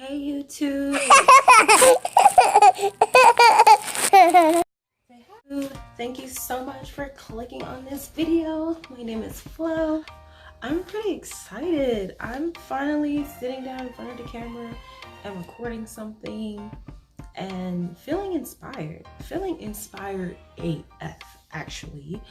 Hey YouTube! Thank you so much for clicking on this video. My name is Flo. I'm pretty excited. I'm finally sitting down in front of the camera and recording something and feeling inspired. Feeling inspired AF actually.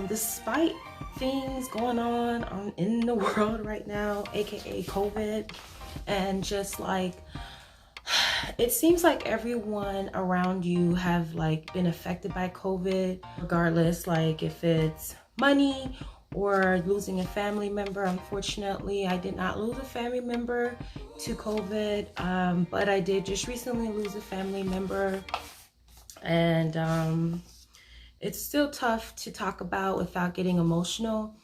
Despite things going on in the world right now, aka COVID, and just like it seems like everyone around you have like been affected by COVID, regardless like if it's money or losing a family member. Unfortunately, I did not lose a family member to COVID, but I did just recently lose a family member, and it's still tough to talk about without getting emotional.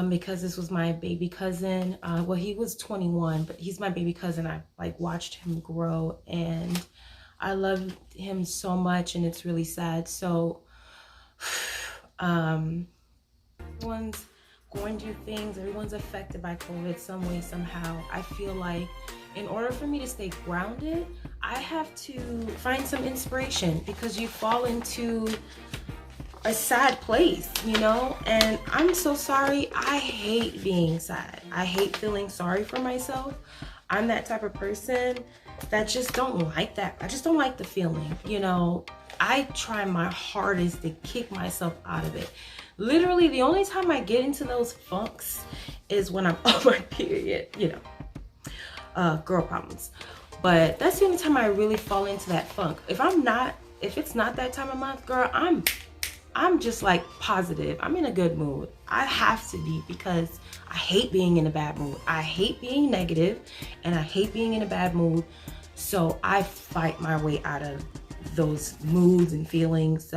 Because this was my baby cousin. Well, he was 21, but he's my baby cousin. I like watched him grow and I loved him so much, and it's really sad. So everyone's going through things, everyone's affected by COVID some way, somehow. I feel like in order for me to stay grounded, I have to find some inspiration, because you fall into a sad place, you know, and I'm so sorry. I hate being sad. I hate feeling sorry for myself. I'm that type of person that just don't like that. I just don't like the feeling, you know. I try my hardest to kick myself out of it. Literally, the only time I get into those funks is when I'm on my period, you know, girl problems. But that's the only time I really fall into that funk. If it's not that time of month, girl, I'm just like positive. I'm in a good mood. I have to be, because I hate being in a bad mood. I hate being negative and I hate being in a bad mood. So I fight my way out of those moods and feelings.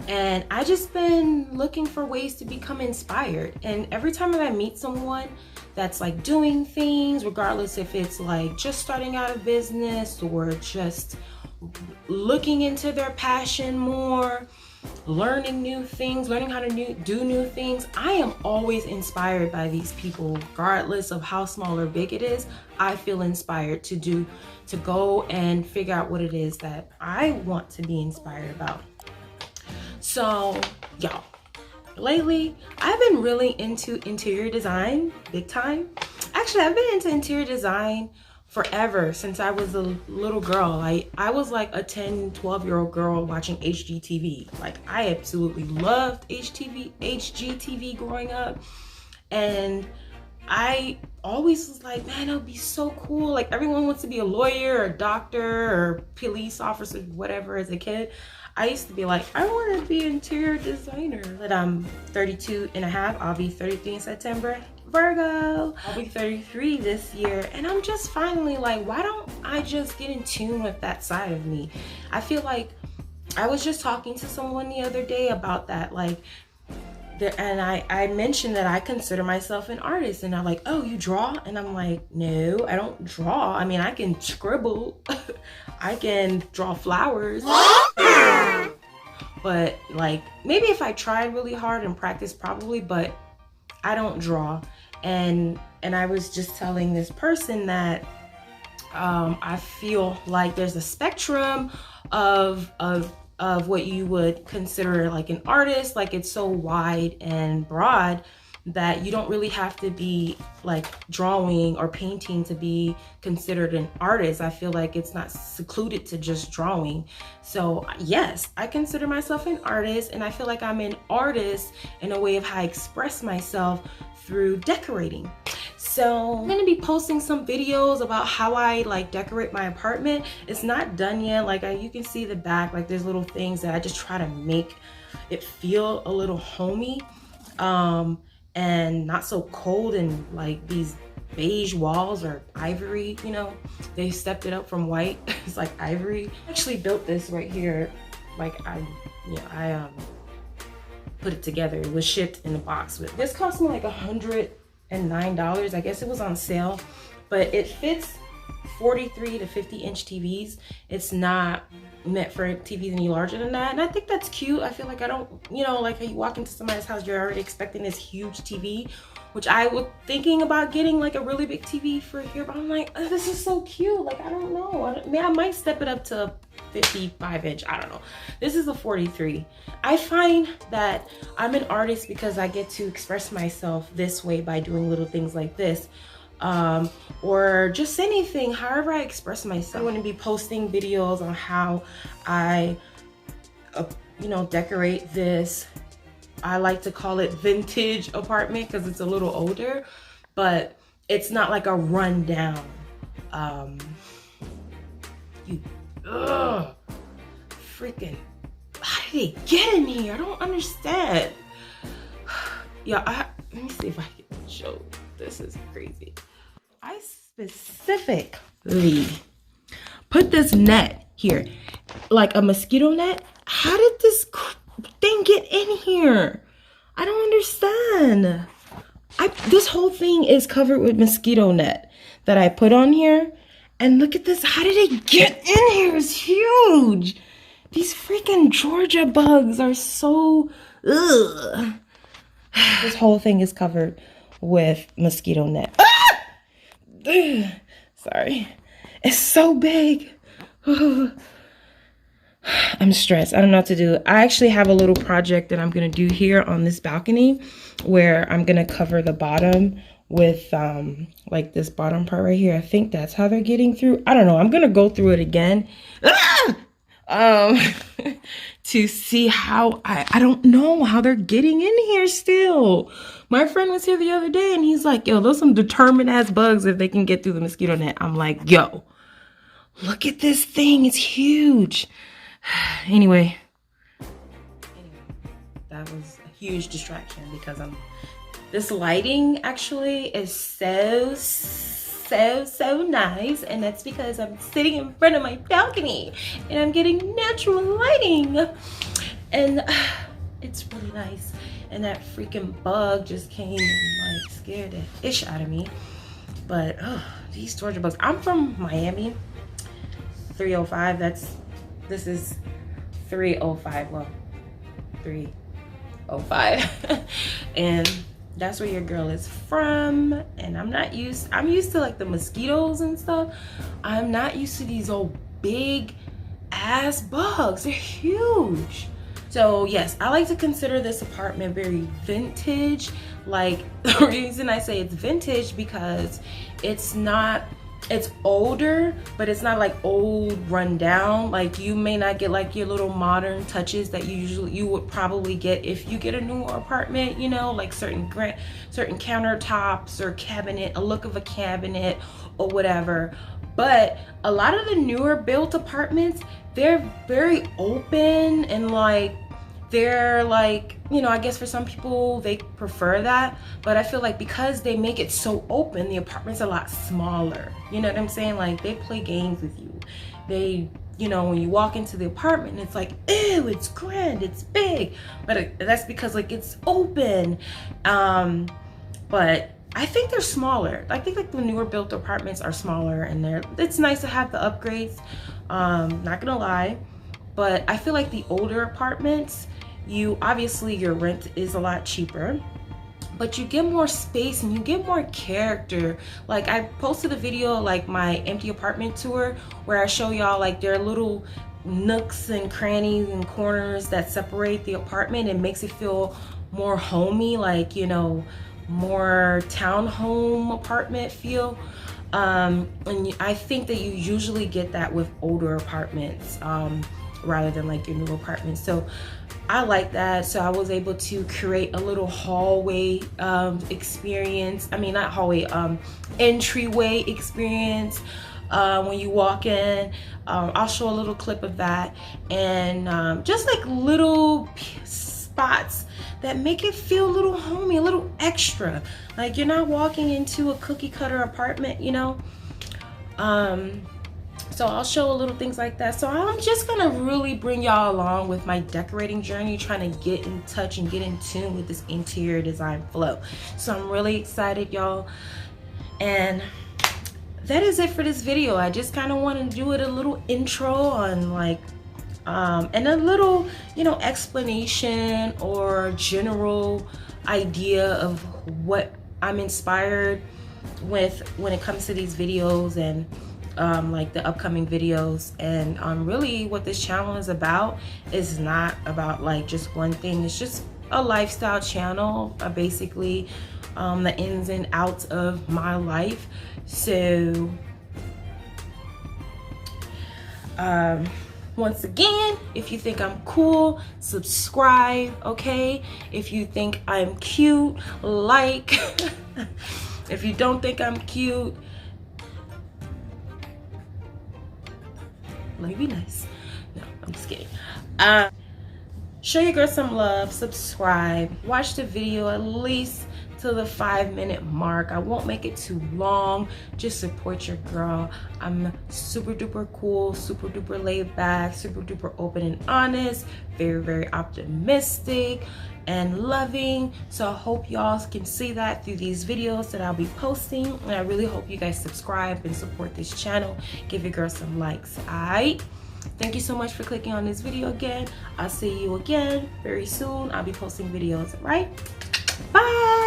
And I just been looking for ways to become inspired. And every time that I meet someone that's like doing things, regardless if it's like just starting out a business or just looking into their passion more, learning new things, learning how to do new things, I am always inspired by these people, regardless of how small or big it is. I feel inspired to go and figure out what it is that I want to be inspired about. So y'all, lately I've been really into interior design, big time. Actually, I've been into interior design forever, since I was a little girl. I was like a 10-12-year-old girl watching HGTV. Like, I absolutely loved HGTV growing up, and I always was like, man, it would be so cool. Like, everyone wants to be a lawyer or a doctor or police officer, whatever, as a kid. I used to be like, I want to be an interior designer. But I'm 32 and a half. I'll be 33 in September. Virgo. I'll be 33 this year, and I'm just finally like, why don't I just get in tune with that side of me? I feel like I was just talking to someone the other day about that, like, and I mentioned that I consider myself an artist, and I'm like, oh, you draw? And I'm like, no, I don't draw. I mean, I can scribble. I can draw flowers. But like, maybe if I tried really hard and practiced, probably, but I don't draw. And I was just telling this person that I feel like there's a spectrum of what you would consider like an artist. Like, it's so wide and broad that you don't really have to be like drawing or painting to be considered an artist. I feel like it's not secluded to just drawing. So yes, I consider myself an artist, and I feel like I'm an artist in a way of how I express myself through decorating. So I'm gonna be posting some videos about how I like decorate my apartment. It's not done yet. Like, you can see the back, like there's little things that I just try to make it feel a little homey, and not so cold, and like these beige walls or ivory, you know, they stepped it up from white. It's like ivory. I actually built this right here. Like, I put it together. It was shipped in a box. With this cost me like $109. I guess it was on sale, but it fits 43 to 50 inch TVs. It's not meant for TVs any larger than that, and I think that's cute. I feel like I don't, you know, like how you walk into somebody's house, you're already expecting this huge TV. which I was thinking about getting like a really big TV for here, but I'm like, oh, this is so cute. Like, I don't know. I might step it up to 55 inch. I don't know. This is a 43. I find that I'm an artist because I get to express myself this way by doing little things like this. Or just anything, however I express myself. I want to be posting videos on how I, you know, decorate this. I like to call it vintage apartment because it's a little older, but it's not like a rundown. Freaking, how did they get in here? I don't understand. Yeah, let me see if I can show. This is crazy. I specifically put this net here, like a mosquito net. How did this thing get in here? I don't understand. This whole thing is covered with mosquito net that I put on here. And look at this. How did it get in here? It's huge. These freaking Georgia bugs are so, ugh. This whole thing is covered with mosquito net. Ah! Sorry. It's so big. I'm stressed. I don't know what to do. I actually have a little project that I'm going to do here on this balcony where I'm going to cover the bottom with like this bottom part right here. I think that's how they're getting through. I don't know. I'm going to go through it again. To see how I don't know how they're getting in here still. My friend was here the other day and he's like, yo, those some determined ass bugs if they can get through the mosquito net. I'm like, yo, look at this thing. It's huge. Anyway, that was a huge distraction because this lighting actually is so nice, and that's because I'm sitting in front of my balcony and I'm getting natural lighting, and it's really nice. And that freaking bug just came and like scared the ish out of me. But these Georgia bugs. I'm from Miami, 305. This is 305. Well, 305. And that's where your girl is from. And I'm used to like the mosquitoes and stuff. I'm not used to these old big ass bugs. They're huge. So yes, I like to consider this apartment very vintage. Like, the reason I say it's vintage because it's older, but it's not like old run down. Like, you may not get like your little modern touches that you would probably get if you get a new apartment, you know, like certain countertops or a look of a cabinet or whatever. But a lot of the newer built apartments, they're very open and like, they're like, you know, I guess for some people they prefer that, but I feel like because they make it so open, the apartment's a lot smaller. You know what I'm saying? Like, they play games with you. They, you know, when you walk into the apartment, it's like, ew, it's grand, it's big, but that's because like it's open. But I think they're smaller. I think like the newer built apartments are smaller, and it's nice to have the upgrades. Not gonna lie, but I feel like the older apartments, obviously your rent is a lot cheaper, but you get more space and you get more character. Like, I posted a video, like my empty apartment tour, where I show y'all like there are little nooks and crannies and corners that separate the apartment and makes it feel more homey, like, you know, more townhome apartment feel. And I think that you usually get that with older apartments rather than like your new apartments. So I like that. So I was able to create a little hallway experience. I mean, not hallway, entryway experience when you walk in. I'll show a little clip of that, and just like little spots that make it feel a little homey, a little extra. Like, you're not walking into a cookie cutter apartment, you know? So I'll show a little things like that. So I'm just gonna really bring y'all along with my decorating journey, trying to get in touch and get in tune with this interior design flow. So I'm really excited, y'all. And that is it for this video. I just kind of want to do it a little intro on like, and a little, you know, explanation or general idea of what I'm inspired when it comes to these videos and like the upcoming videos. And really what this channel is about is not about like just one thing. It's just a lifestyle channel, basically the ins and outs of my life. So once again, if you think I'm cool, subscribe, okay? If you think I'm cute, like. If you don't think I'm cute, let me be nice. No, I'm just kidding. Show your girl some love, subscribe, watch the video at least to the 5-minute mark. I won't make it too long. Just support your girl. I'm super duper cool, super duper laid back, super duper open and honest, very, very optimistic and loving. So I hope y'all can see that through these videos that I'll be posting. And I really hope you guys subscribe and support this channel. Give your girl some likes, alright? Thank you so much for clicking on this video again. I'll see you again very soon. I'll be posting videos, right? Bye!